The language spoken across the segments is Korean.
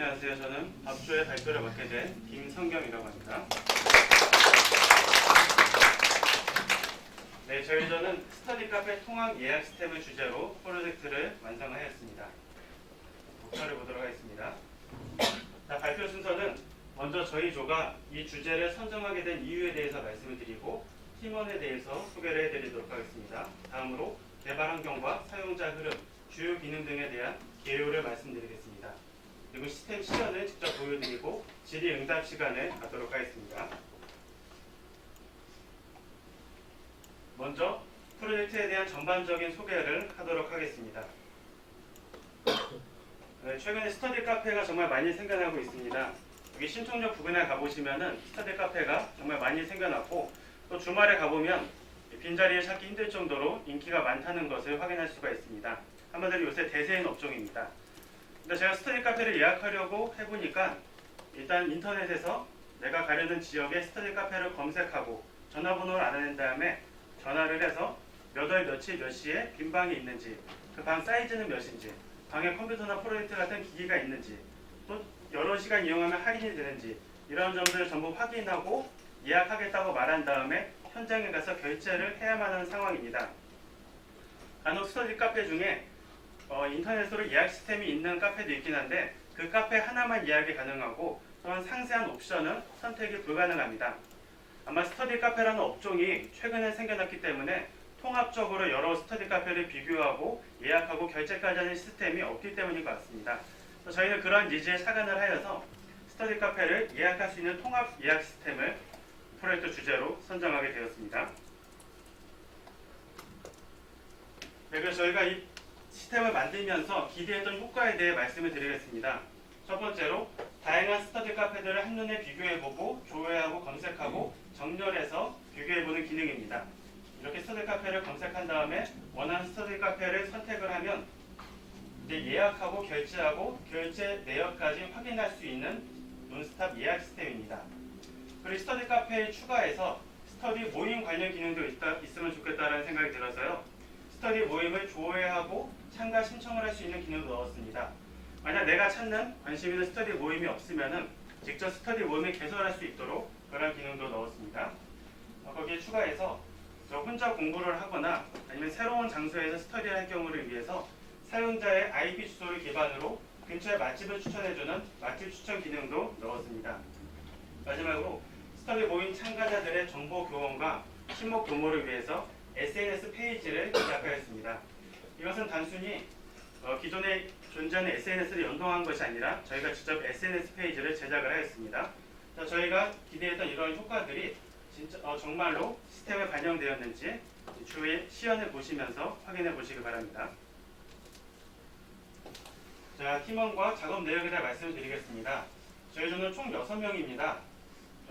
안녕하세요. 저는 밥조의 발표를 맡게 된 김성경이라고 합니다. 네, 저는 스터디 카페 통합 예약 시스템을 주제로 프로젝트를 완성하였습니다. 목표를 보도록 하겠습니다. 자, 발표 순서는 먼저 저희 조가 이 주제를 선정하게 된 이유에 대해서 말씀을 드리고 팀원에 대해서 소개를 해드리도록 하겠습니다. 다음으로 개발 환경과 사용자 흐름, 주요 기능 등에 대한 개요를 말씀드리겠습니다. 그리고 시스템 실현을 직접 보여드리고 질의응답 시간을 갖도록 하겠습니다. 먼저 프로젝트에 대한 전반적인 소개를 하도록 하겠습니다. 네, 최근에 스터디 카페가 정말 많이 생겨나고 있습니다. 여기 신통역 부근에 가보시면은 스터디 카페가 정말 많이 생겨났고 또 주말에 가보면 빈자리를 찾기 힘들 정도로 인기가 많다는 것을 확인할 수가 있습니다. 한마디로 요새 대세인 업종입니다. 근데 제가 스터디 카페를 예약하려고 해보니까 일단 인터넷에서 내가 가려는 지역의 스터디 카페를 검색하고 전화번호를 알아낸 다음에 전화를 해서 몇 월 며칠 몇 시에 빈 방이 있는지, 그 방 사이즈는 몇인지, 방에 컴퓨터나 프로젝터 같은 기기가 있는지, 또 여러 시간 이용하면 할인이 되는지 이런 점들을 전부 확인하고 예약하겠다고 말한 다음에 현장에 가서 결제를 해야만 하는 상황입니다. 간혹 스터디 카페 중에 인터넷으로 예약 시스템이 있는 카페도 있긴 한데 그 카페 하나만 예약이 가능하고 또한 상세한 옵션은 선택이 불가능합니다. 아마 스터디 카페라는 업종이 최근에 생겨났기 때문에 통합적으로 여러 스터디 카페를 비교하고 예약하고 결제까지 하는 시스템이 없기 때문인 것 같습니다. 저희는 그런 니즈에 착안을 하여서 스터디 카페를 예약할 수 있는 통합 예약 시스템을 프로젝트 주제로 선정하게 되었습니다. 네, 그래서 저희가 이 시스템을 만들면서 기대했던 효과에 대해 말씀을 드리겠습니다. 첫 번째로 다양한 스터디 카페들을 한눈에 비교해보고 조회하고 검색하고 정렬해서 비교해보는 기능입니다. 이렇게 스터디 카페를 검색한 다음에 원하는 스터디 카페를 선택을 하면 이제 예약하고 결제하고 결제 내역까지 확인할 수 있는 논스톱 예약 시스템입니다. 그리고 스터디 카페에 추가해서 스터디 모임 관련 기능도 있으면 좋겠다는 생각이 들어서요. 스터디 모임을 조회하고 참가 신청을 할 수 있는 기능도 넣었습니다. 만약 내가 찾는 관심 있는 스터디 모임이 없으면 직접 스터디 모임을 개설할 수 있도록 그런 기능도 넣었습니다. 거기에 추가해서 저 혼자 공부를 하거나 아니면 새로운 장소에서 스터디를 할 경우를 위해서 사용자의 IP 주소를 기반으로 근처에 맛집을 추천해주는 맛집 추천 기능도 넣었습니다. 마지막으로 스터디 모임 참가자들의 정보 교환과 친목 도모를 위해서 SNS 페이지를 제작하였습니다. 이것은 단순히 기존에 존재하는 SNS를 연동한 것이 아니라 저희가 직접 SNS 페이지를 제작을 하였습니다. 저희가 기대했던 이러한 효과들이 진짜 정말로 시스템에 반영되었는지 추후에 시연을 보시면서 확인해 보시기 바랍니다. 자, 팀원과 작업 내역에 대해 말씀을 드리겠습니다. 저희는 총 6명입니다.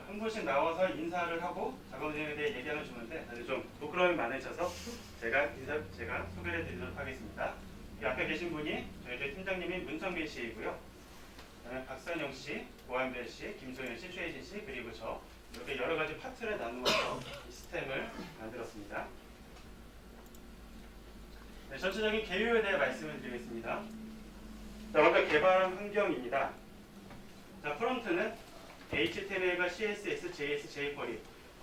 한 분씩 나와서 인사를 하고 작업 내용에 대해 얘기하면 좋은데 다들 좀 부끄러움이 많으셔서 제가 소개를 드리도록 하겠습니다. 이 앞에 계신 분이 저희 팀장님인 문성빈 씨이고요. 그다음에 박선영 씨, 고한별 씨, 김소연 씨, 최혜진 씨, 그리고 저 이렇게 여러 가지 파트를 나누어서 이 시스템을 만들었습니다. 네, 전체적인 개요에 대해 말씀을 드리겠습니다. 자, 먼저 개발 환경입니다. 자, 프론트는 HTML과 CSS, JS, jQuery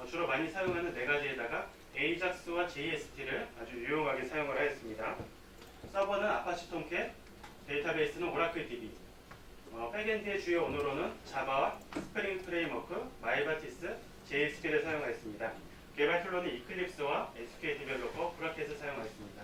주로 많이 사용하는 4가지에다가 AJAX와 JST를 아주 유용하게 사용을 하였습니다. 서버는 아파치 톰캣, 데이터베이스는 오라클 DB, 백엔드의 주요 언어로는 자바와 스프링 프레임워크, 마이바티스, JSP를 사용하였습니다. 개발 툴로는 이클립스와 SQL 디벨로퍼, 브라켓을 사용하였습니다.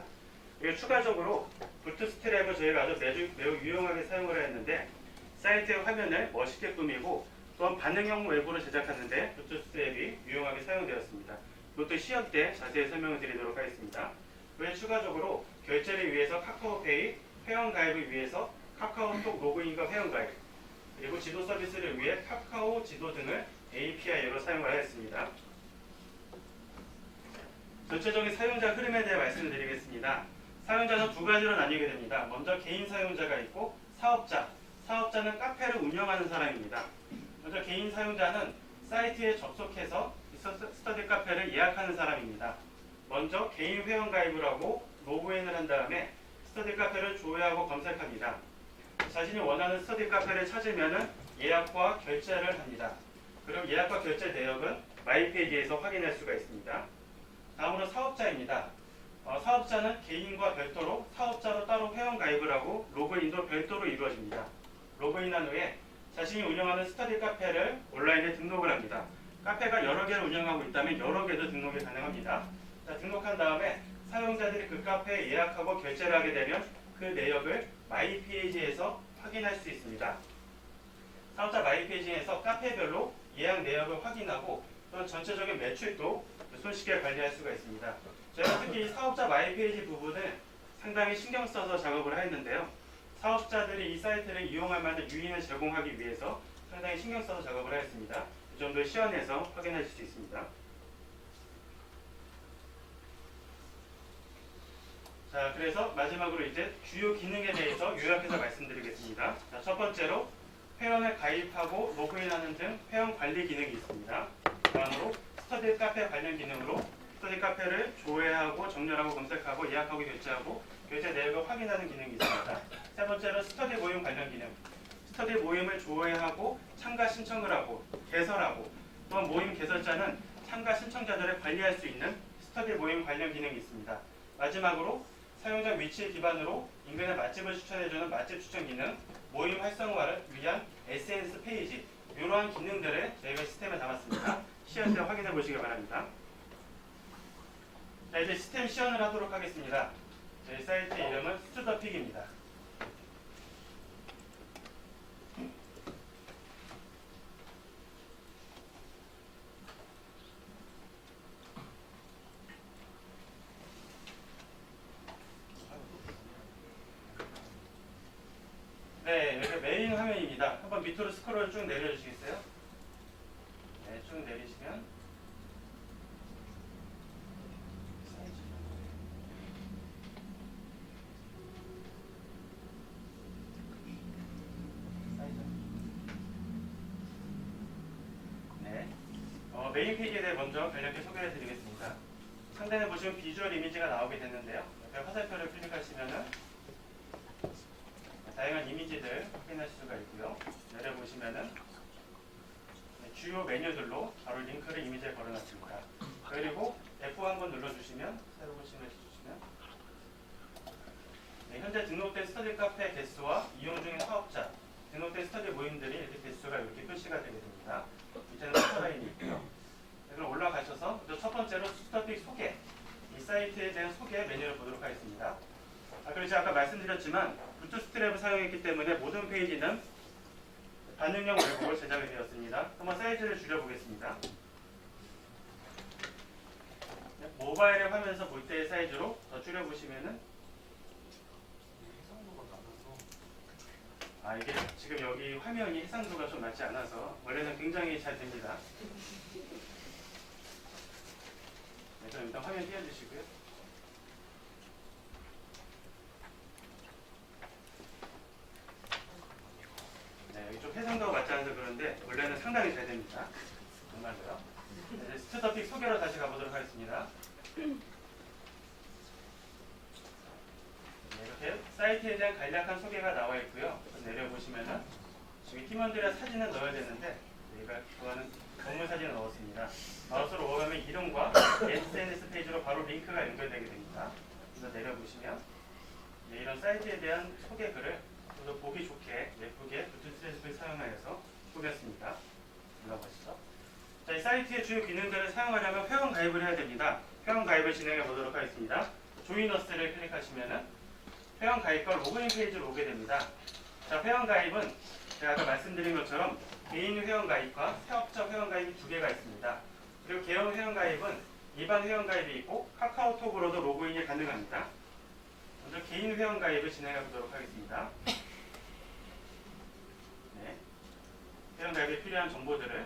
그리고 추가적으로 부트스트랩을 저희가 아주 매우 유용하게 사용을 했는데 사이트의 화면을 멋있게 꾸미고 또한 반응형 외부를 제작하는데 부트스트랩이 유용하게 사용되었습니다. 이것도 시연 때 자세히 설명을 드리도록 하겠습니다. 그외 추가적으로 결제를 위해서 카카오페이, 회원가입을 위해서 카카오톡 로그인과 회원가입, 그리고 지도 서비스를 위해 카카오 지도 등을 API로 사용을 하였습니다. 전체적인 사용자 흐름에 대해 말씀을 드리겠습니다. 사용자는 2가지로 나뉘게 됩니다. 먼저 개인 사용자가 있고 사업자. 사업자는 카페를 운영하는 사람입니다. 먼저 개인 사용자는 사이트에 접속해서 스터디 카페를 예약하는 사람입니다. 먼저 개인 회원 가입을 하고 로그인을 한 다음에 스터디 카페를 조회하고 검색합니다. 자신이 원하는 스터디 카페를 찾으면 예약과 결제를 합니다. 그리고 예약과 결제 내역은 마이페이지에서 확인할 수가 있습니다. 다음으로 사업자입니다. 사업자는 개인과 별도로 사업자로 따로 회원가입을 하고 로그인도 별도로 이루어집니다. 로그인한 후에 자신이 운영하는 스터디 카페를 온라인에 등록을 합니다. 카페가 여러 개를 운영하고 있다면 여러 개도 등록이 가능합니다. 자, 등록한 다음에 사용자들이 그 카페에 예약하고 결제를 하게 되면 그 내역을 마이페이지에서 확인할 수 있습니다. 사업자 마이페이지에서 카페별로 예약 내역을 확인하고 또는 전체적인 매출도 손쉽게 관리할 수가 있습니다. 저희가 특히 이 사업자 마이페이지 부분을 상당히 신경 써서 작업을 했는데요. 사업자들이 이 사이트를 이용할 만한 유인을 제공하기 위해서 상당히 신경 써서 작업을 하였습니다. 이 정도 시연해서 확인하실 수 있습니다. 자, 그래서 마지막으로 이제 주요 기능에 대해서 요약해서 말씀드리겠습니다. 자, 첫 번째로 회원을 가입하고 로그인하는 등 회원 관리 기능이 있습니다. 다음으로 스터디 카페 관련 기능으로 스터디 카페를 조회하고 정렬하고 검색하고 예약하고 결제하고 결제 내역을 확인하는 기능이 있습니다. 세 번째로 스터디 모임 관련 기능. 스터디 모임을 조회하고 참가 신청을 하고 개설하고 또한 모임 개설자는 참가 신청자들을 관리할 수 있는 스터디 모임 관련 기능이 있습니다. 마지막으로 사용자 위치에 기반으로 인근의 맛집을 추천해주는 맛집 추천 기능, 모임 활성화를 위한 SNS 페이지, 이러한 기능들을 저희가 시스템에 담았습니다. 시연 때 확인해 보시기 바랍니다. 자, 이제 시스템 시연을 하도록 하겠습니다. 저희 사이트 이름은 스튜더픽입니다. 네, 여기 메인 화면입니다. 한번 밑으로 스크롤 쭉 내려주시겠어요? 네, 쭉 내리시면 네, 메인 페이지에 대해 먼저 간략히 소개해 드리겠습니다. 상단에 보시면 비주얼 이미지가 나오게 됐는데요. 옆에 화살표를 클릭하시면은 다양한 이미지들 확인하실 수가 있고요. 내려보시면은 주요 메뉴들로 바로 링크를 이미지에 걸어놨습니다. 그리고 F 한번 눌러주시면 새로 보시면 네, 현재 등록된 스터디 카페 개수와 이용 중인 사업자, 등록된 스터디 모임들이 이렇게 개수가 이렇게 표시가 되게 됩니다. 밑에는 포토라인이 있고요. 그럼 올라가셔서 첫 번째로 스터디 소개, 이 사이트에 대한 소개 메뉴를 보도록 하겠습니다. 그리고 제가 아까 말씀드렸지만 부트스트랩을 사용했기 때문에 모든 페이지는 반영형 웹으로 제작이 되었습니다. 한번 사이즈를 줄여보겠습니다. 모바일의 화면에서 볼 때의 사이즈로 더 줄여보시면은 이게 지금 여기 화면이 해상도가 좀 맞지 않아서 원래는 굉장히 잘 됩니다. 네, 그럼 일단 화면 띄워주시고요. 좀 해상도가 맞지 않아서 그런데 원래는 상당히 잘 됩니다. 정말로요. 네, 스튜더픽 소개로 다시 가보도록 하겠습니다. 네, 이렇게 사이트에 대한 간략한 소개가 나와 있고요. 내려보시면은 지금 팀원들의 사진을 넣어야 되는데 저희가 좋아하는 동물 사진을 넣었습니다. 마우스로 오가면 이름과 SNS 페이지로 바로 링크가 연결되게 됩니다. 그래서 내려보시면 이런 사이트에 대한 소개 글을 더 보기 좋게 예쁘게 부트스트랩을 사용하여서 꾸몄습니다. 올라가시죠. 자, 이 사이트의 주요 기능들을 사용하려면 회원 가입을 해야 됩니다. 회원 가입을 진행해 보도록 하겠습니다. 조인어스를 클릭하시면은 회원 가입과 로그인 페이지로 오게 됩니다. 자, 회원 가입은 제가 아까 말씀드린 것처럼 개인 회원 가입과 사업자 회원 가입이 두 개가 있습니다. 그리고 개인 회원 가입은 일반 회원 가입이 있고 카카오톡으로도 로그인이 가능합니다. 먼저 개인 회원 가입을 진행해 보도록 하겠습니다. 네, 회원 가입에 필요한 정보들을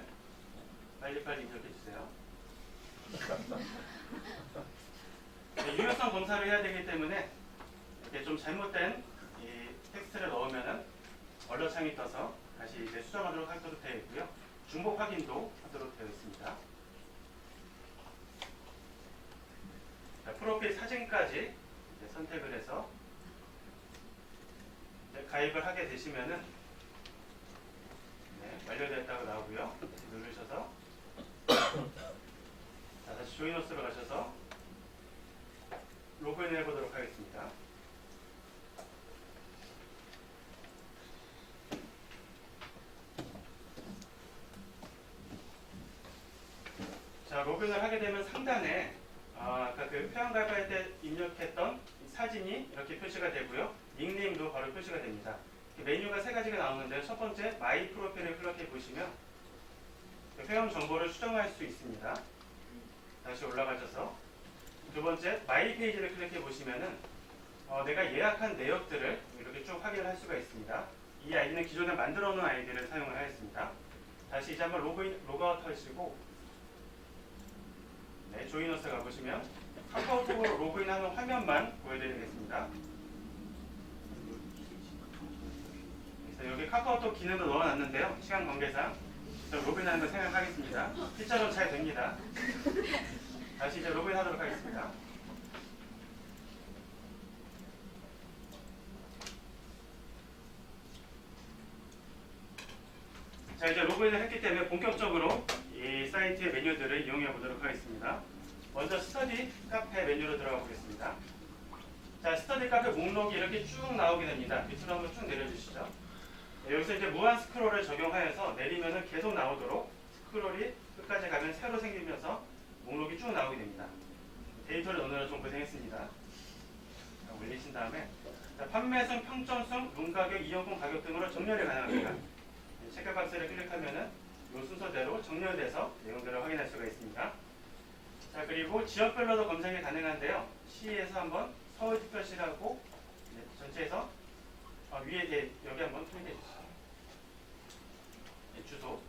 빨리빨리 입력해 주세요. 네, 유효성 검사를 해야 되기 때문에 이렇게 좀 잘못된 이 텍스트를 넣으면은 언어창이 떠서 다시 이제 수정하도록 하도록 되어 있고요. 중복 확인도 하도록 되어 있습니다. 자, 프로필 사진까지 선택을 해서 가입을 하게 되시면은 완료되었다고 나오고요. 누르셔서 자, 다시 조인호스로 가셔서 로그인을 해보도록 하겠습니다. 자, 로그인을 하게 되면 상단에 아까 그 회원가입할 때 입력했던 사진이 이렇게 표시가 되고요. 닉네임도 바로 표시가 됩니다. 메뉴가 세 가지가 나오는데 첫 번째 마이 프로필을 클릭해 보시면 회원 정보를 수정할 수 있습니다. 다시 올라가셔서 두 번째 마이 페이지를 클릭해 보시면은 내가 예약한 내역들을 이렇게 쭉 확인을 할 수가 있습니다. 이 아이디는 기존에 만들어 놓은 아이디를 사용을 하였습니다. 다시 이제 한번 로그아웃 하시고 조인어스 가보시면 카카오톡으로 로그인하는 화면만 보여드리겠습니다. 그래서 여기 카카오톡 기능도 넣어놨는데요. 시간 관계상 로그인하는 걸 생각하겠습니다. 실제로는 잘 됩니다. 다시 이제 로그인하도록 하겠습니다. 자, 이제 로그인을 했기 때문에 본격적으로 이 사이트의 메뉴들을 이용해 보도록 하겠습니다. 먼저 스터디 카페 메뉴로 들어가 보겠습니다. 자, 스터디 카페 목록이 이렇게 쭉 나오게 됩니다. 밑으로 한번 쭉 내려주시죠. 여기서 이제 무한 스크롤을 적용하여서 내리면은 계속 나오도록 스크롤이 끝까지 가면 새로 생기면서 목록이 쭉 나오게 됩니다. 데이터를 넣느라 좀 고생했습니다. 자, 올리신 다음에 자, 판매승, 평점승, 룸가격, 이용권 가격 등으로 정렬이 가능합니다. 체크박스를 클릭하면은 이 순서대로 정렬돼서 내용들을 확인할 수가 있습니다. 자, 그리고 지역별로도 검색이 가능한데요. 시에서 한번 서울특별시라고 전체에서 위에 여기 한번 클릭해 주시죠. 주소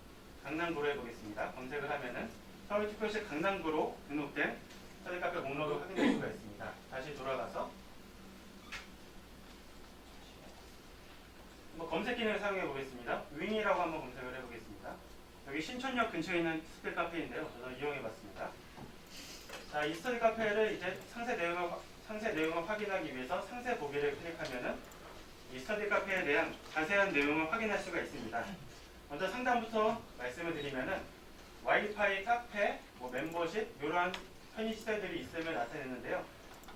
강남구로 해보겠습니다. 검색을 하면은 서울특별시 강남구로 등록된 스터디 카페 목록을 확인할 수가 있습니다. 다시 돌아가서 검색 기능을 사용해 보겠습니다. 윙이라고 한번 검색을 해보겠습니다. 여기 신촌역 근처에 있는 스터디 카페인데요. 저는 이용해 봤습니다. 자, 이 스터디 카페를 이제 상세 내용을 확인하기 위해서 상세 보기를 클릭하면은 이 스터디 카페에 대한 자세한 내용을 확인할 수가 있습니다. 먼저 상단부터 말씀을 드리면은 와이파이, 카페, 멤버십 이러한 편의 시설들이 있음을 나타내는데요.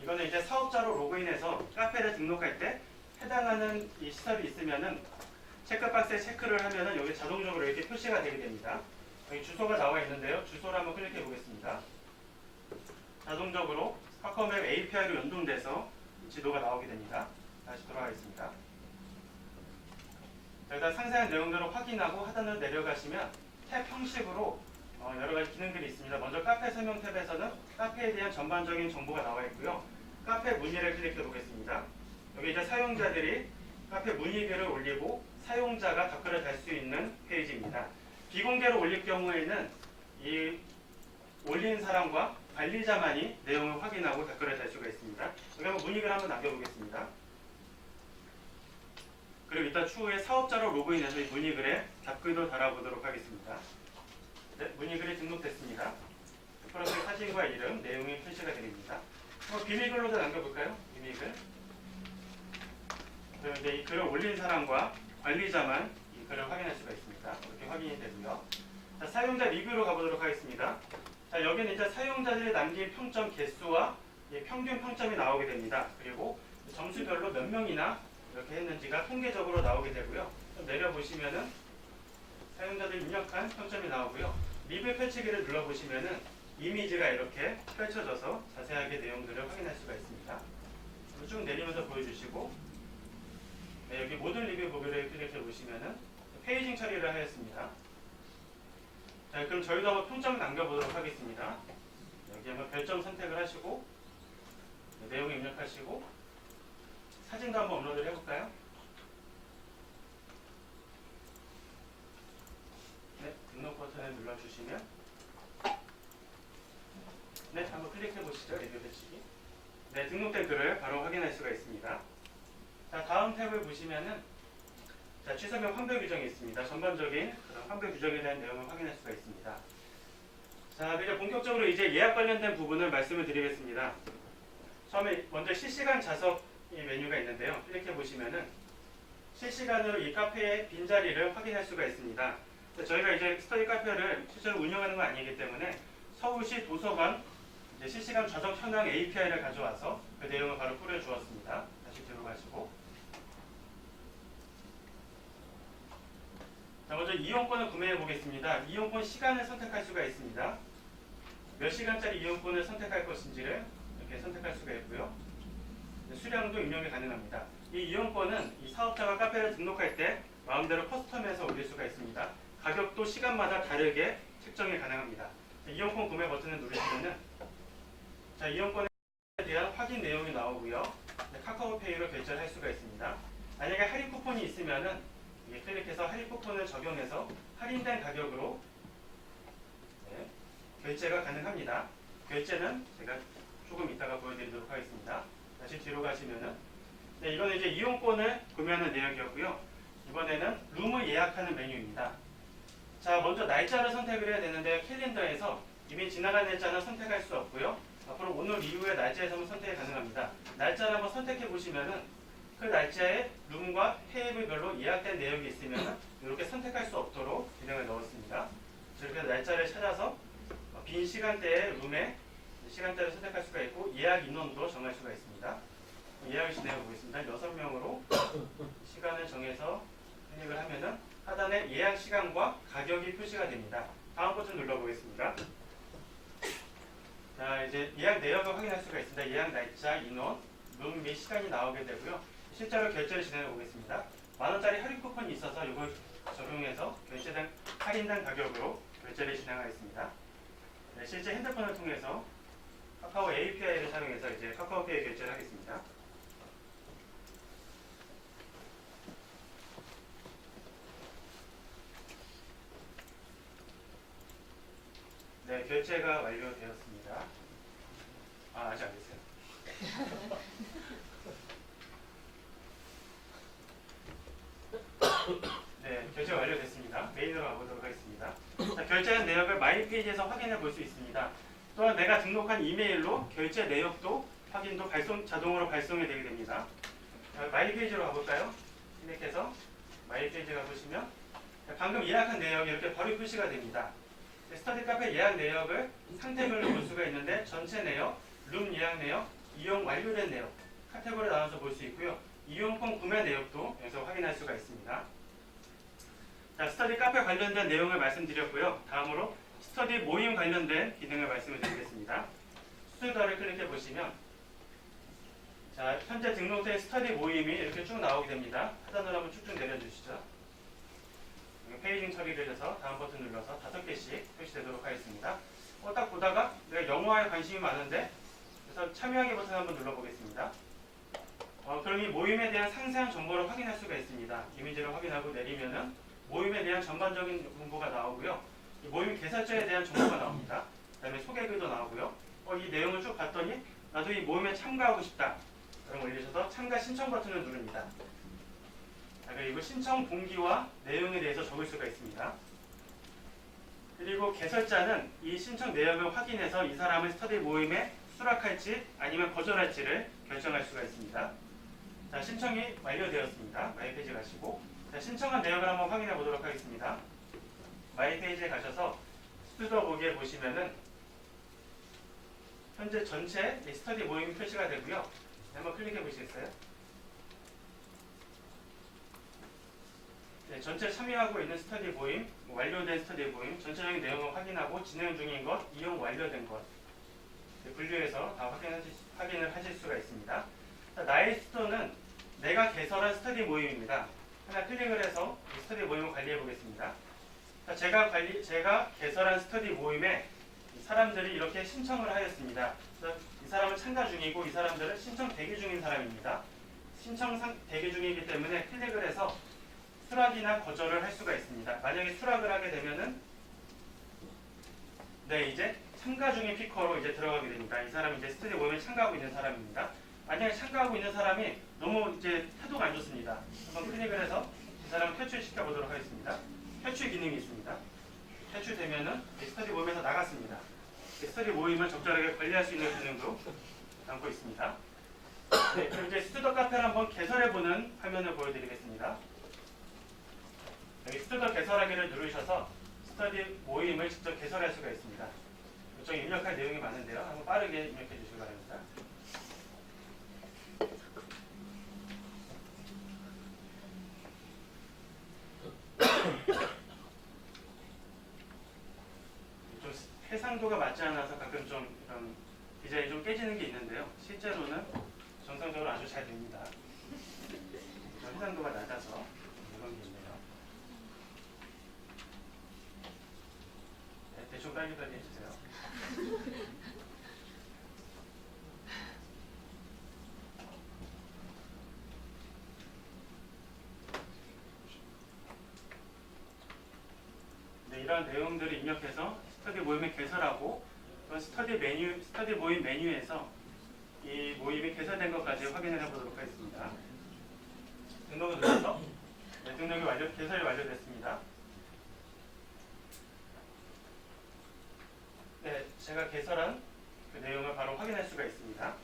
이거는 이제 사업자로 로그인해서 카페를 등록할 때 해당하는 이 시설이 있으면은 체크박스에 체크를 하면은 여기 자동적으로 이렇게 표시가 되게 됩니다. 여기 주소가 나와 있는데요. 주소를 한번 클릭해 보겠습니다. 자동적으로 카카오맵 API로 연동돼서 지도가 나오게 됩니다. 다시 돌아가겠습니다. 여기다 상세한 내용들을 확인하고 하단으로 내려가시면 탭 형식으로 여러 가지 기능들이 있습니다. 먼저 카페 설명 탭에서는 카페에 대한 전반적인 정보가 나와 있고요. 카페 문의를 클릭해 보겠습니다. 여기 이제 사용자들이 카페 문의글을 올리고 사용자가 댓글을 달 수 있는 페이지입니다. 비공개로 올릴 경우에는 이 올린 사람과 관리자만이 내용을 확인하고 댓글을 달 수가 있습니다. 여기 한번 문의글 한번 남겨보겠습니다. 그리고 이따 추후에 사업자로 로그인해서 이 문의글에 답글도 달아보도록 하겠습니다. 네, 문의글이 등록됐습니다. 프로필 사진과 이름, 내용이 표시가 됩니다. 비밀글로도 남겨볼까요? 비밀글. 그럼 이제 이 글을 올린 사람과 관리자만 이 글을 확인할 수가 있습니다. 이렇게 확인이 되고요. 자, 사용자 리뷰로 가보도록 하겠습니다. 자, 여기는 이제 사용자들이 남긴 평점 개수와 평균 평점이 나오게 됩니다. 그리고 점수별로 몇 명이나 이렇게 했는지가 통계적으로 나오게 되고요. 좀 내려보시면은 사용자들 입력한 평점이 나오고요. 리뷰 펼치기를 눌러보시면은 이미지가 이렇게 펼쳐져서 자세하게 내용들을 확인할 수가 있습니다. 쭉 내리면서 보여주시고 여기 모든 리뷰 보기를 클릭해 보시면은 페이징 처리를 하였습니다. 자, 그럼 저희도 한번 평점을 남겨보도록 하겠습니다. 여기 한번 별점 선택을 하시고 내용 입력하시고 사진도 한번 업로드를 해볼까요? 네, 등록 버튼을 눌러주시면 네, 한번 클릭해 보시죠. 리뷰 배치기. 네, 등록된 글을 바로 확인할 수가 있습니다. 자, 다음 탭을 보시면은 자, 취소명 환불 규정이 있습니다. 전반적인 그런 환불 규정에 대한 내용을 확인할 수가 있습니다. 자, 이제 본격적으로 이제 예약 관련된 부분을 말씀을 드리겠습니다. 처음에 먼저 실시간 좌석 이 메뉴가 있는데요. 클릭해 보시면은 실시간으로 이 카페의 빈자리를 확인할 수가 있습니다. 저희가 이제 스터디 카페를 실제로 운영하는 건 아니기 때문에 서울시 도서관 이제 실시간 좌석 현황 API를 가져와서 그 내용을 바로 뿌려주었습니다. 다시 들어가시고. 자, 먼저 이용권을 구매해 보겠습니다. 이용권 시간을 선택할 수가 있습니다. 몇 시간짜리 이용권을 선택할 것인지를 이렇게 선택할 수가 있고요. 수량도 입력이 가능합니다. 이 이용권은 이 사업자가 카페를 등록할 때 마음대로 커스텀해서 올릴 수가 있습니다. 가격도 시간마다 다르게 책정이 가능합니다. 이용권 구매 버튼을 누르시면은 자, 이용권에 대한 확인 내용이 나오고요. 카카오페이로 결제를 할 수가 있습니다. 만약에 할인 쿠폰이 있으면은 이게 클릭해서 할인 쿠폰을 적용해서 할인된 가격으로 결제가 가능합니다. 결제는 제가 조금 이따가 보여드리도록 하겠습니다. 다시 뒤로 가시면은 이거는 이제 이용권을 구매하는 내역이었고요. 이번에는 룸을 예약하는 메뉴입니다. 자, 먼저 날짜를 선택을 해야 되는데 캘린더에서 이미 지나간 날짜는 선택할 수 없고요. 앞으로 오늘 이후의 날짜에서만 선택이 가능합니다. 날짜를 한번 선택해 보시면은 그 날짜에 룸과 테이블별로 예약된 내역이 있으면 이렇게 선택할 수 없도록 기능을 넣었습니다. 이렇게 날짜를 찾아서 빈 시간대의 룸에 시간대를 선택할 수가 있고 예약 인원도 정할 수가 있습니다. 예약을 진행해 보겠습니다. 6명으로 시간을 정해서 클릭을 하면은 하단에 예약 시간과 가격이 표시가 됩니다. 다음 버튼 눌러보겠습니다. 자, 이제 예약 내역을 확인할 수가 있습니다. 예약 날짜, 인원, 룸 및 시간이 나오게 되고요. 실제로 결제를 진행해 보겠습니다. 만원짜리 할인 쿠폰이 있어서 이걸 적용해서 결제된 할인된 가격으로 결제를 진행하겠습니다. 네, 실제 핸드폰을 통해서 카카오 API를 사용해서 이제 카카오페이 결제를 하겠습니다. 네, 결제가 완료되었습니다. 아직 안 됐어요. 네, 결제 완료됐습니다. 메인으로 가보도록 하겠습니다. 자, 결제한 내역을 마이 페이지에서 확인해 볼 수 있습니다. 또한 내가 등록한 이메일로 결제 내역도 확인도 자동으로 발송이 되게 됩니다. 자, 마이 페이지로 가볼까요? 클릭해서 마이 페이지 가보시면 방금 예약한 내역이 이렇게 바로 표시가 됩니다. 스터디 카페 예약 내역을 상태별로 볼 수가 있는데 전체 내역, 룸 예약 내역, 이용 완료된 내역 카테고리 나눠서 볼 수 있고요. 이용권 구매 내역도 여기서 확인할 수가 있습니다. 자, 스터디 카페 관련된 내용을 말씀드렸고요. 다음으로 스터디 모임 관련된 기능을 말씀을 드리겠습니다. 스튜더를 클릭해 보시면 자, 현재 등록된 스터디 모임이 이렇게 쭉 나오게 됩니다. 하단으로 한번 쭉쭉 내려주시죠. 페이징 처리를 해서 다음 버튼 눌러서 5개씩 표시되도록 하겠습니다. 딱 보다가 내가 영어에 관심이 많은데 그래서 참여하기 버튼 한번 눌러보겠습니다. 그럼 이 모임에 대한 상세한 정보를 확인할 수가 있습니다. 이미지를 확인하고 내리면은 모임에 대한 전반적인 정보가 나오고요. 이 모임 개설자에 대한 정보가 나옵니다. 그 다음에 소개글도 나오고요. 이 내용을 쭉 봤더니 나도 이 모임에 참가하고 싶다. 그럼 올리셔서 참가 신청 버튼을 누릅니다. 그리고 신청 동기와 내용에 대해서 적을 수가 있습니다. 그리고 개설자는 이 신청 내역을 확인해서 이 사람을 스터디 모임에 수락할지 아니면 거절할지를 결정할 수가 있습니다. 자, 신청이 완료되었습니다. 마이 페이지 가시고 자, 신청한 내역을 한번 확인해 보도록 하겠습니다. 마이 페이지에 가셔서 스튜더 보기에 보시면은 현재 전체 스터디 모임 표시가 되고요. 한번 클릭해 보시겠어요? 네, 전체 참여하고 있는 스터디 모임, 완료된 스터디 모임, 전체적인 내용을 확인하고 진행 중인 것, 이용 완료된 것 분류해서 다 확인을 하실 수가 있습니다. 자, 나의 스토어는 내가 개설한 스터디 모임입니다. 하나 클릭을 해서 이 스터디 모임을 관리해 보겠습니다. 자, 제가 개설한 스터디 모임에 사람들이 이렇게 신청을 하였습니다. 이 사람은 참가 중이고 이 사람들은 신청 대기 중인 사람입니다. 신청 대기 중이기 때문에 클릭을 해서 수락이나 거절을 할 수가 있습니다. 만약에 수락을 하게 되면은 네, 이제 참가 중인 피커로 이제 들어가게 됩니다. 이 사람이 이제 스터디 모임에 참가하고 있는 사람입니다. 만약에 참가하고 있는 사람이 너무 이제 태도가 안 좋습니다. 한번 클릭을 해서 이 사람을 퇴출시켜 보도록 하겠습니다. 퇴출 기능이 있습니다. 퇴출되면은 스터디 모임에서 나갔습니다. 스터디 모임을 적절하게 관리할 수 있는 기능도 담고 있습니다. 네, 그럼 이제 스튜더 카페를 한번 개설해보는 화면을 보여드리겠습니다. 여기 스튜더 개설하기를 누르셔서 스터디 모임을 직접 개설할 수가 있습니다. 좀 입력할 내용이 많은데요. 한번 빠르게 입력해 주시기 바랍니다. 좀 해상도가 맞지 않아서 가끔 좀 이런 디자인이 좀 깨지는 게 있는데요. 실제로는 정상적으로 아주 잘 됩니다. 좀 해상도가 낮아서 이런 게 있네요. 네, 대충 빨리빨리 해주세요. 네, 이런 내용들을 입력해서 스터디 모임을 개설하고 또 스터디 모임 메뉴에서 이 모임이 개설된 것까지 확인을 해보도록 하겠습니다. 등록을 눌러서 네, 개설이 완료됐습니다. 네, 제가 개설한 그 내용을 바로 확인할 수가 있습니다.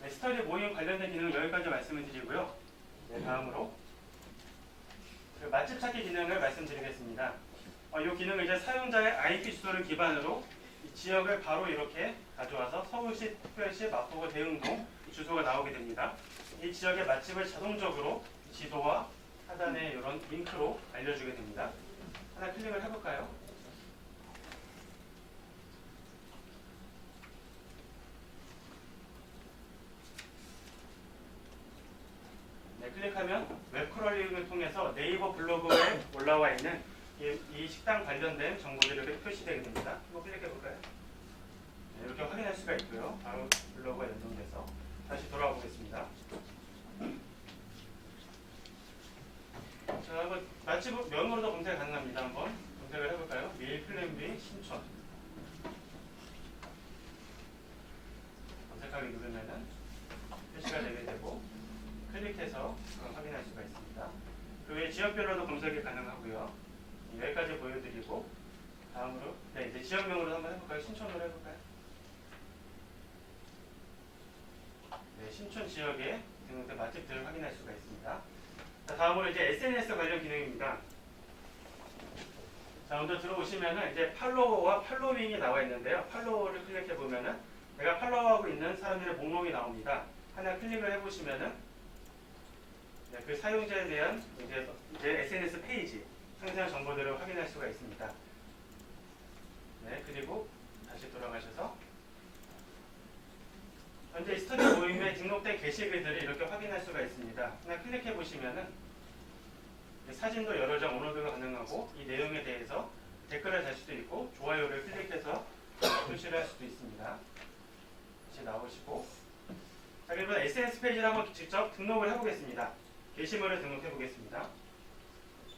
네, 스터디 모임 관련된 기능은 여기까지 말씀을 드리고요. 네, 다음으로 그 맛집 찾기 기능을 말씀드리겠습니다. 이 기능은 이제 사용자의 IP 주소를 기반으로 이 지역을 바로 이렇게 가져와서 서울시, 특별시, 마포구, 대흥동 주소가 나오게 됩니다. 이 지역의 맛집을 자동적으로 지도와 하단에 이런 링크로 알려주게 됩니다. 하나 클릭을 해볼까요? 네, 클릭하면 웹크롤링을 통해서 네이버 블로그에 올라와 있는 이 식당 관련된 정보들이 이렇게 표시되게 됩니다. 한번 클릭해 볼까요? 네, 이렇게 확인할 수가 있고요. 바로 블로그에 연동돼서 다시 돌아와 보겠습니다. 자, 한번 맛집 명으로도 검색 가능합니다. 한번 검색을 해볼까요? 밀 플랜B 신촌 검색하기 누르면은 표시가 되게 되고 클릭해서 확인할 수가 있습니다. 그 외에 지역별로도 검색이 가능하고요. 여기까지 보여드리고 다음으로 네, 이제 지역명으로 한번 해볼까요? 신촌으로 해볼까요? 네, 신촌 지역에 등록된 맛집들을 확인할 수가 있습니다. 자, 다음으로 이제 SNS 관련 기능입니다. 자, 먼저 들어오시면은 이제 팔로워와 팔로윙이 나와 있는데요. 팔로워를 클릭해 보면은 내가 팔로우하고 있는 사람들의 목록이 나옵니다. 하나 클릭을 해보시면은 네, 그 사용자에 대한 이제 SNS 페이지 상세한 정보들을 확인할 수가 있습니다. 네, 그리고 다시 돌아가셔서 현재 스터디 모임에 등록된 게시글들을 이렇게 확인할 수가 있습니다. 하나 클릭해 보시면은 사진도 여러 장 업로드가 가능하고 이 내용에 대해서 댓글을 달 수도 있고 좋아요를 클릭해서 표시를 할 수도 있습니다. 다시 나오시고 자, 그러면 SNS 페이지를 한번 직접 등록을 해보겠습니다. 게시물을 등록해 보겠습니다.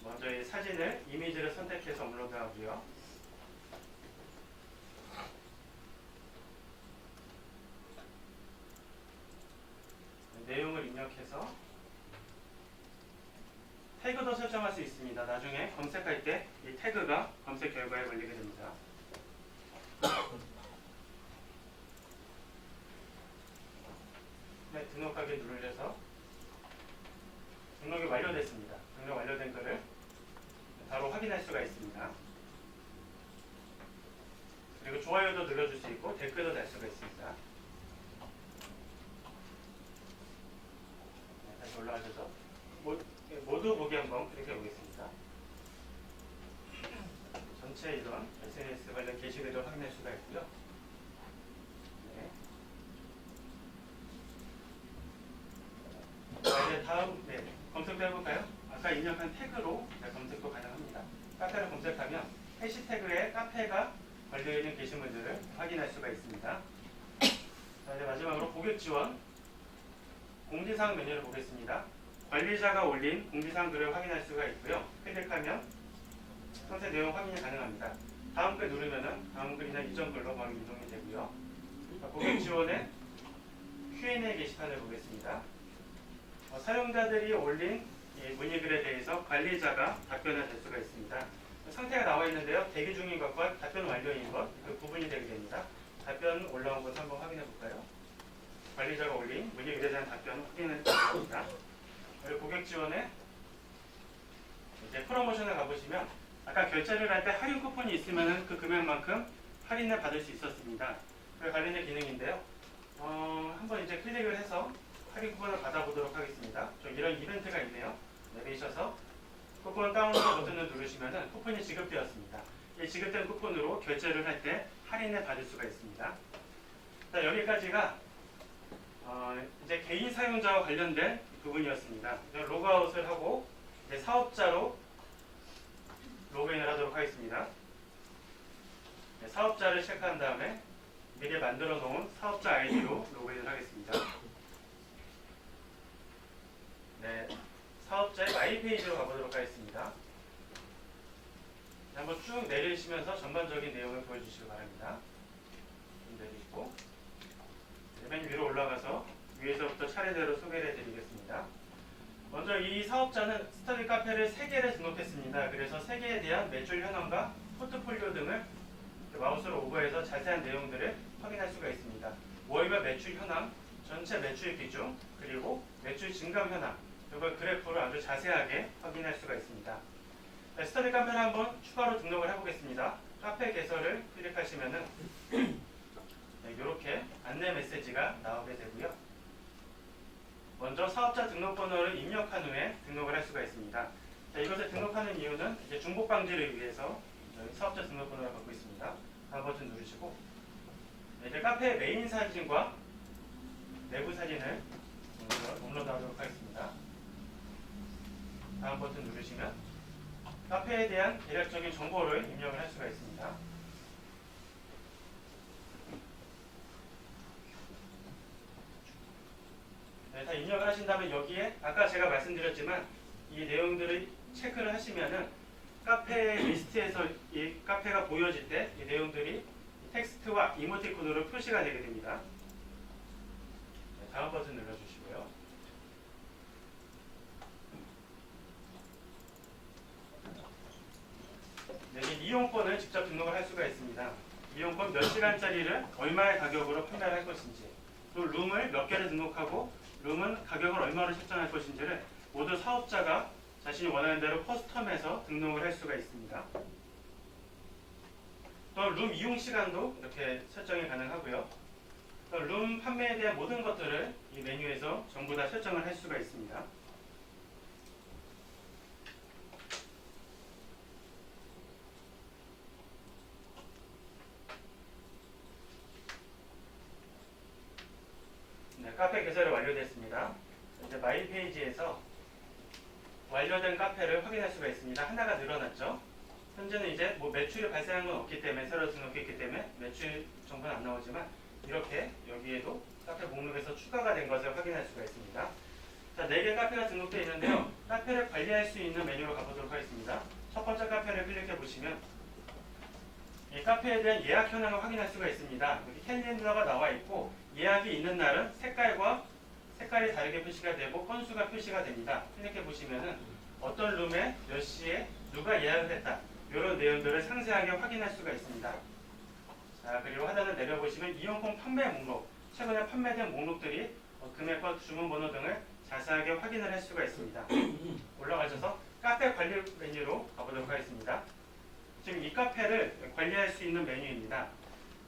먼저 이 사진을 이미지를 선택해서 업로드하고요. 내용을 입력해서 태그도 설정할 수 있습니다. 나중에 검색할 때 이 태그가 검색 결과에 걸리게 됩니다. 네, 등록하기 누르셔서 등록이 완료됐습니다. 등록 완료된 것을 바로 확인할 수가 있습니다. 그리고 좋아요도 눌러줄 수 있고 댓글도 달 수가 있습니다. 네, 다시 올라가셔서 모두 보기 한번 클릭해 보겠습니다. 전체 이런 SNS 관련 게시글을 확인할 수가 있고요. 네. 자, 이제 다음 검색도 해볼까요? 아까 입력한 태그로 검색도 가능합니다. 카페를 검색하면 해시태그에 카페가 걸려있는 게시물들을 확인할 수가 있습니다. 자, 이제 마지막으로 고객 지원 공지사항 메뉴를 보겠습니다. 관리자가 올린 공지사항들을 확인할 수가 있고요. 클릭하면 상세 내용 확인이 가능합니다. 다음 글 누르면은 다음 글이나 이전 글로 바로 이동이 되고요. 자, 고객 지원의 Q&A 게시판을 보겠습니다. 사용자들이 올린 이 문의글에 대해서 관리자가 답변을 할 수가 있습니다. 상태가 나와 있는데요. 대기 중인 것과 답변 완료인 것, 그 구분이 되게 됩니다. 답변 올라온 것 한번 확인해 볼까요? 관리자가 올린 문의글에 대한 답변을 확인해 보겠습니다. 그리고 고객 지원에 이제 프로모션을 가보시면 아까 결제를 할 때 할인 쿠폰이 있으면 그 금액만큼 할인을 받을 수 있었습니다. 그 관련된 기능인데요. 한번 이제 클릭을 해서 할인 쿠폰을 받아보도록 하겠습니다. 좀 이런 이벤트가 있네요. 내리셔서 쿠폰 다운로드 버튼을 누르시면 쿠폰이 지급되었습니다. 이 지급된 쿠폰으로 결제를 할 때 할인을 받을 수가 있습니다. 자, 여기까지가 이제 개인 사용자와 관련된 부분이었습니다. 로그아웃을 하고 이제 사업자로 로그인을 하도록 하겠습니다. 네, 사업자를 체크한 다음에 미리 만들어 놓은 사업자 아이디로 로그인을 하겠습니다. 네, 사업자의 마이 페이지로 가보도록 하겠습니다. 네, 한번 쭉 내리시면서 전반적인 내용을 보여주시기 바랍니다. 내리시고 맨 위로 올라가서 위에서부터 차례대로 소개를 해드리겠습니다. 먼저 이 사업자는 스터디 카페를 3개를 등록했습니다. 그래서 3개에 대한 매출 현황과 포트폴리오 등을 마우스로 오버해서 자세한 내용들을 확인할 수가 있습니다. 월별 매출 현황, 전체 매출 비중, 그리고 매출 증감 현황, 이걸 그래프로 아주 자세하게 확인할 수가 있습니다. 네, 스터디 카페를 한번 추가로 등록을 해보겠습니다. 카페 개설을 클릭하시면은 네, 이렇게 안내 메시지가 나오게 되고요. 먼저 사업자 등록번호를 입력한 후에 등록을 할 수가 있습니다. 자, 이것을 등록하는 이유는 이제 중복 방지를 위해서 사업자 등록번호를 갖고 있습니다. 다음 버튼 누르시고 네, 이제 카페 메인 사진과 내부 사진을 업로드하도록 하겠습니다. 다음 버튼 누르시면 카페에 대한 대략적인 정보를 입력을 할 수가 있습니다. 네, 다 입력을 하신 다음에 여기에 아까 제가 말씀드렸지만 이 내용들을 체크를 하시면은 카페 리스트에서 이 카페가 보여질 때 이 내용들이 텍스트와 이모티콘으로 표시가 되게 됩니다. 네, 다음 버튼 눌러주시고요. 네, 이 이용권을 직접 등록을 할 수가 있습니다. 이용권 몇 시간짜리를 얼마의 가격으로 판매를 할 것인지, 또 룸을 몇 개를 등록하고 룸은 가격을 얼마로 책정할 것인지를 모두 사업자가 자신이 원하는 대로 커스텀해서 등록을 할 수가 있습니다. 또 룸 이용 시간도 이렇게 설정이 가능하고요. 또 룸 판매에 대한 모든 것들을 이 메뉴에서 전부 다 설정을 할 수가 있습니다. 네, 카페 개설이 완료됐습니다. 이제 마이 페이지에서 완료된 카페를 확인할 수가 있습니다. 하나가 늘어났죠. 현재는 이제 뭐 매출이 발생한 건 없기 때문에 새로 등록했기 때문에 매출 정보는 안 나오지만 이렇게 여기에도 카페 목록에서 추가가 된 것을 확인할 수가 있습니다. 자, 4개 카페가 등록되어 있는데요. 카페를 관리할 수 있는 메뉴로 가보도록 하겠습니다. 첫 번째 카페를 클릭해 보시면 이 카페에 대한 예약 현황을 확인할 수가 있습니다. 여기 캘린더가 나와 있고 예약이 있는 날은 색깔이 다르게 표시가 되고 건수가 표시가 됩니다. 클릭해 보시면은 어떤 룸에 몇 시에 누가 예약을 했다, 이런 내용들을 상세하게 확인할 수가 있습니다. 자, 그리고 하단을 내려보시면 이용권 판매 목록, 최근에 판매된 목록들이 금액과 주문번호 등을 자세하게 확인을 할 수가 있습니다. 올라가셔서 카페 관리 메뉴로 가보도록 하겠습니다. 지금 이 카페를 관리할 수 있는 메뉴입니다.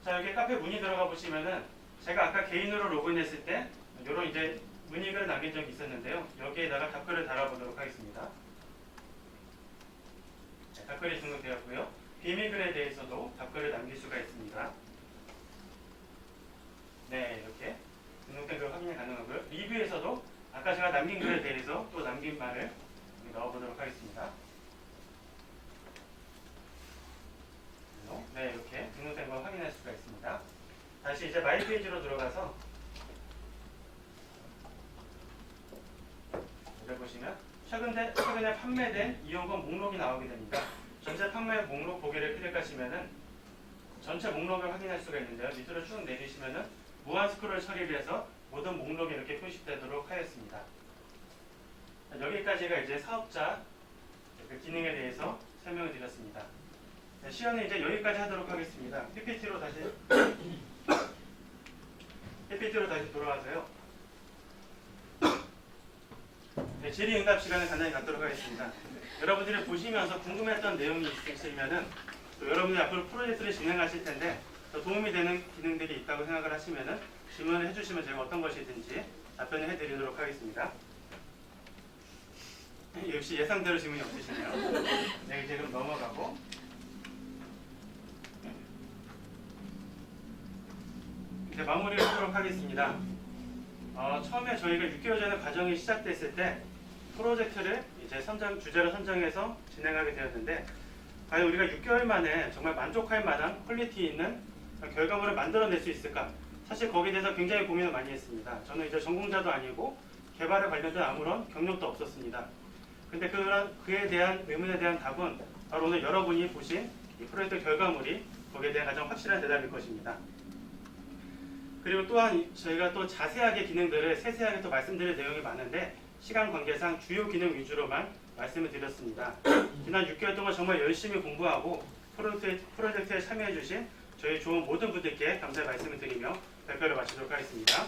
자, 여기 카페 문의 들어가 보시면은 제가 아까 개인으로 로그인했을 때 이런 이제 문의글을 남긴 적이 있었는데요. 여기에다가 답글을 달아보도록 하겠습니다. 네, 답글이 등록되었고요. 비밀글에 대해서도 답글을 남길 수가 있습니다. 네, 이렇게 등록된 글 확인이 가능하고요. 리뷰에서도 아까 제가 남긴 글에 대해서 또 남긴 말을 넣어보도록 하겠습니다. 네, 이렇게 등록된 걸 확인할 수가 있습니다. 다시 이제 마이 페이지로 들어가서 여기 보시면 최근에 판매된 이용권 목록이 나오게 됩니다. 전체 판매 목록 보기를 클릭하시면은 전체 목록을 확인할 수가 있는데요. 밑으로 쭉 내리시면은 무한 스크롤 처리를 해서 모든 목록이 이렇게 표시되도록 하였습니다. 여기까지가 이제 사업자 그 기능에 대해서 설명을 드렸습니다. 네, 시연은 이제 여기까지 하도록 하겠습니다. PPT로 다시 돌아와서요. 네, 질의응답 시간을 간단히 갖도록 하겠습니다. 여러분들이 보시면서 궁금했던 내용이 있으시면은 또 여러분들이 앞으로 프로젝트를 진행하실 텐데 더 도움이 되는 기능들이 있다고 생각을 하시면은 질문을 해주시면 제가 어떤 것이든지 답변을 해드리도록 하겠습니다. 역시 예상대로 질문이 없으시네요. 네, 이제 그럼 넘어가고 이제 마무리를 하도록 하겠습니다. 처음에 저희가 6개월 전에 과정이 시작됐을 때 프로젝트를 이제 주제로 선정해서 진행하게 되었는데 과연 우리가 6개월 만에 정말 만족할 만한 퀄리티 있는 결과물을 만들어낼 수 있을까? 사실 거기에 대해서 굉장히 고민을 많이 했습니다. 저는 이제 전공자도 아니고 개발에 관련된 아무런 경력도 없었습니다. 근데 그에 대한 의문에 대한 답은 바로 오늘 여러분이 보신 이 프로젝트 결과물이 거기에 대한 가장 확실한 대답일 것입니다. 그리고 또한 저희가 또 자세하게 기능들을 세세하게 또 말씀드릴 내용이 많은데 시간 관계상 주요 기능 위주로만 말씀을 드렸습니다. 지난 6개월 동안 정말 열심히 공부하고 프로젝트에 참여해 주신 저희 좋은 모든 분들께 감사의 말씀을 드리며 발표를 마치도록 하겠습니다.